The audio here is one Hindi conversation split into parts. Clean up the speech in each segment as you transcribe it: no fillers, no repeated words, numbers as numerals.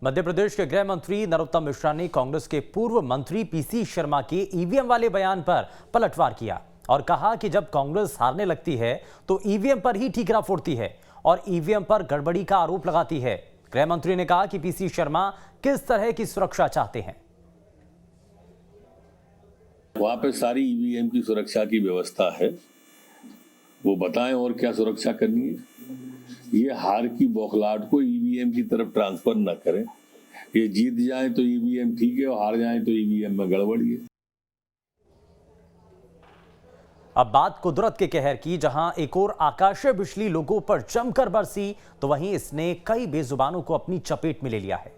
मध्य प्रदेश के गृह मंत्री नरोत्तम मिश्रा ने कांग्रेस के पूर्व मंत्री पीसी शर्मा के ईवीएम वाले बयान पर पलटवार किया और कहा कि जब कांग्रेस हारने लगती है तो ईवीएम पर ही ठीकरा फोड़ती है और ईवीएम पर गड़बड़ी का आरोप लगाती है। गृह मंत्री ने कहा कि पीसी शर्मा किस तरह की सुरक्षा चाहते हैं। वहां पे सारी ईवीएम की सुरक्षा की व्यवस्था है, वो बताएं और क्या सुरक्षा करनी है। ये हार की बौखलाहट को ईवीएम की तरफ ट्रांसफर न करें। ये जीत जाए तो ईवीएम ठीक है और हार जाए तो ईवीएम में गड़बड़ी है। अब बात कुदरत के कहर की, जहां एक और आकाशीय बिजली लोगों पर जमकर बरसी तो वहीं इसने कई बेजुबानों को अपनी चपेट में ले लिया है।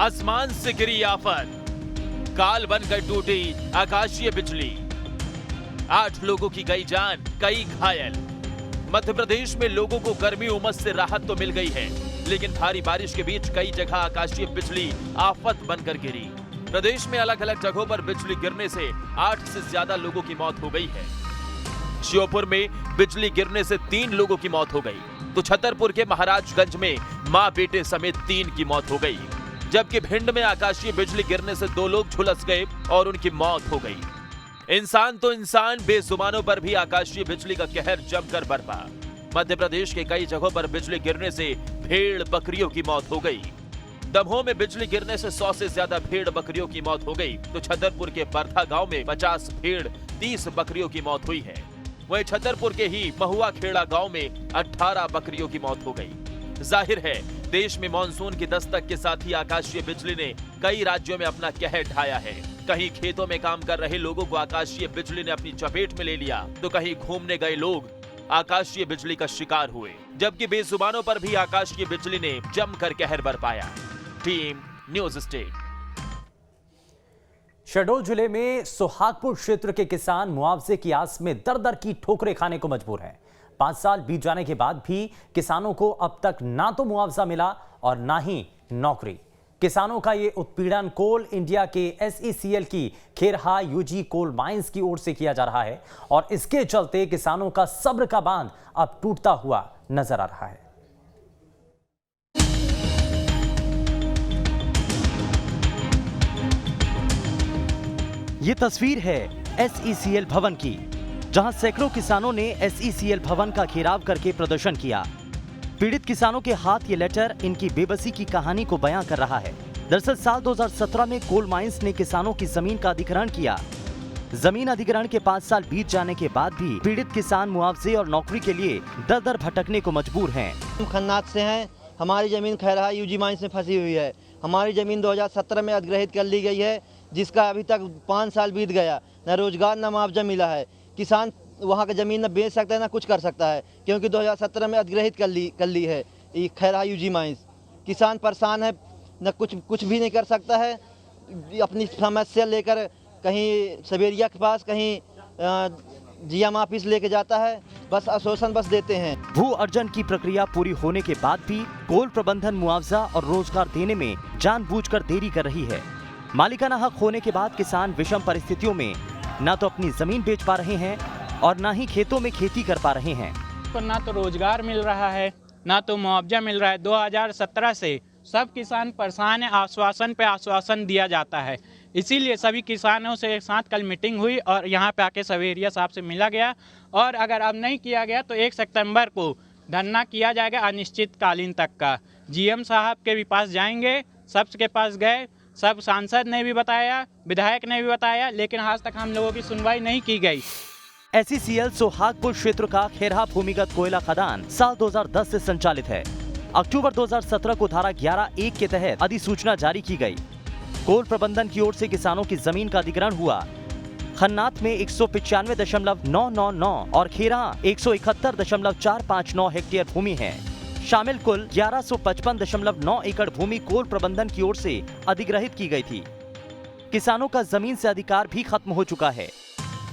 आसमान से गिरी आफत, काल बनकर टूटी आकाशीय बिजली, 8 लोगों की गई जान, कई घायल। मध्य प्रदेश में लोगों को गर्मी उमस से राहत तो मिल गई है, लेकिन भारी बारिश के बीच कई जगह आकाशीय बिजली आफत बनकर गिरी। प्रदेश में अलग अलग जगहों पर बिजली गिरने से 8 से ज्यादा लोगों की मौत हो गई है। श्योपुर में बिजली गिरने से 3 लोगों की मौत हो गई, तो छतरपुर के महाराजगंज में मां बेटे समेत 3 की मौत हो गई, जबकि भिंड में आकाशीय बिजली गिरने से 2 लोग झुलस गए और उनकी मौत हो गई। इंसान तो इंसान, बेजुबानों पर भी आकाशीय बिजली का कहर जमकर बरपा। मध्य प्रदेश के कई जगहों पर बिजली गिरने से भेड़ बकरियों की मौत हो गई। दमोह में बिजली गिरने से 100 से ज्यादा भेड़ बकरियों की मौत हो गई, तो छतरपुर के बरथा गांव में 50 भेड़ 30 बकरियों की मौत हुई है। वहीं छतरपुर के ही महुआ खेड़ा गांव में 18 बकरियों की मौत हो गई। जाहिर है, देश में मानसून की दस्तक के साथ ही आकाशीय बिजली ने कई राज्यों में अपना कहर ढाया है। कहीं खेतों में काम कर रहे लोगों को आकाशीय बिजली ने अपनी चपेट में ले लिया, तो कहीं घूमने गए लोग आकाशीय बिजली का शिकार हुए, जबकि बेजुबानों पर भी आकाशीय बिजली ने जमकर कहर बरपाया। Team news state. शहडोल जिले में सुहागपुर क्षेत्र के किसान मुआवजे की आस में दर-दर की ठोकरें खाने को मजबूर हैं। 5 साल बीत जाने के बाद भी किसानों को अब तक ना तो मुआवजा मिला और ना ही नौकरी। किसानों का ये उत्पीड़न कोल इंडिया के SECL की खेरहा यूजी कोल माइंस की ओर से किया जा रहा है और इसके चलते किसानों का सब्र का बांध अब टूटता हुआ नजर आ रहा है। ये तस्वीर है SECL भवन की, जहां सैकड़ों किसानों ने SECL भवन का घेराव करके प्रदर्शन किया। पीड़ित किसानों के हाथ ये लेटर इनकी बेबसी की कहानी को बयां कर रहा है। दरअसल साल 2017 में कोल माइंस ने किसानों की जमीन का अधिग्रहण किया। जमीन अधिग्रहण के 5 साल बीत जाने के बाद भी पीड़ित किसान मुआवजे और नौकरी के लिए दर-दर भटकने को मजबूर हैं। हम खन्नात से हैं, हमारी जमीन खैरहा यूजी माइंस में फंसी हुई है। हमारी जमीन 2017 में अधिग्रहित कर ली गई है, जिसका अभी तक 5 साल बीत गया, न रोजगार न मुआवजा मिला है। किसान वहाँ का ज़मीन न बेच सकता है न कुछ कर सकता है, क्योंकि 2017 में अधिग्रहित कर ली है ये खैरहा यूजी माइंस। किसान परेशान है, न कुछ भी नहीं कर सकता है। अपनी समस्या लेकर कहीं सवेरिया के पास, कहीं GM ऑफिस लेके जाता है, बस आश्वासन बस देते हैं। भू अर्जन की प्रक्रिया पूरी होने के बाद भी कोल प्रबंधन मुआवजा और रोजगार देने में जानबूझकर देरी कर रही है। मालिकाना हक होने के बाद किसान विषम परिस्थितियों में न तो अपनी जमीन बेच पा रहे हैं और ना ही खेतों में खेती कर पा रहे हैं। ना तो रोजगार मिल रहा है, ना तो मुआवजा मिल रहा है। 2017 से सब किसान परेशान है, आश्वासन पे आश्वासन दिया जाता है। इसीलिए सभी किसानों से एक साथ कल मीटिंग हुई और यहाँ पे आके सवेरिया साहब से मिला गया, और अगर अब नहीं किया गया तो 1 सितंबर को धरना किया जाएगा अनिश्चितकालीन तक का। GM साहब के भी पास जाएंगे, सबके पास गए, सब सांसद ने भी बताया, विधायक ने भी बताया, लेकिन आज तक हम लोगों की सुनवाई नहीं की गई। SECL सुहागपुर क्षेत्र का खेरहा भूमिगत कोयला खदान साल 2010 से संचालित है। अक्टूबर 2017 को धारा 11(1) के तहत अधिसूचना जारी की गई। कोल प्रबंधन की ओर से किसानों की जमीन का अधिग्रहण हुआ। खन्नात में 195.999 और खेरहा 171.459 हेक्टेयर भूमि है। शामिल कुल 1155.9 एकड़ भूमि कोल प्रबंधन की ओर से अधिग्रहित की गई थी। किसानों का जमीन से अधिकार भी खत्म हो चुका है।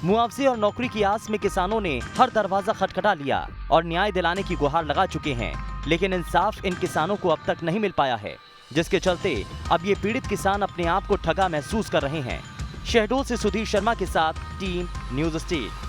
मुआवजे और नौकरी की आस में किसानों ने हर दरवाजा खटखटा लिया और न्याय दिलाने की गुहार लगा चुके हैं, लेकिन इंसाफ इन किसानों को अब तक नहीं मिल पाया है, जिसके चलते अब ये पीड़ित किसान अपने आप को ठगा महसूस कर रहे हैं। शहडोल से सुधीर शर्मा के साथ टीम न्यूज स्टेट।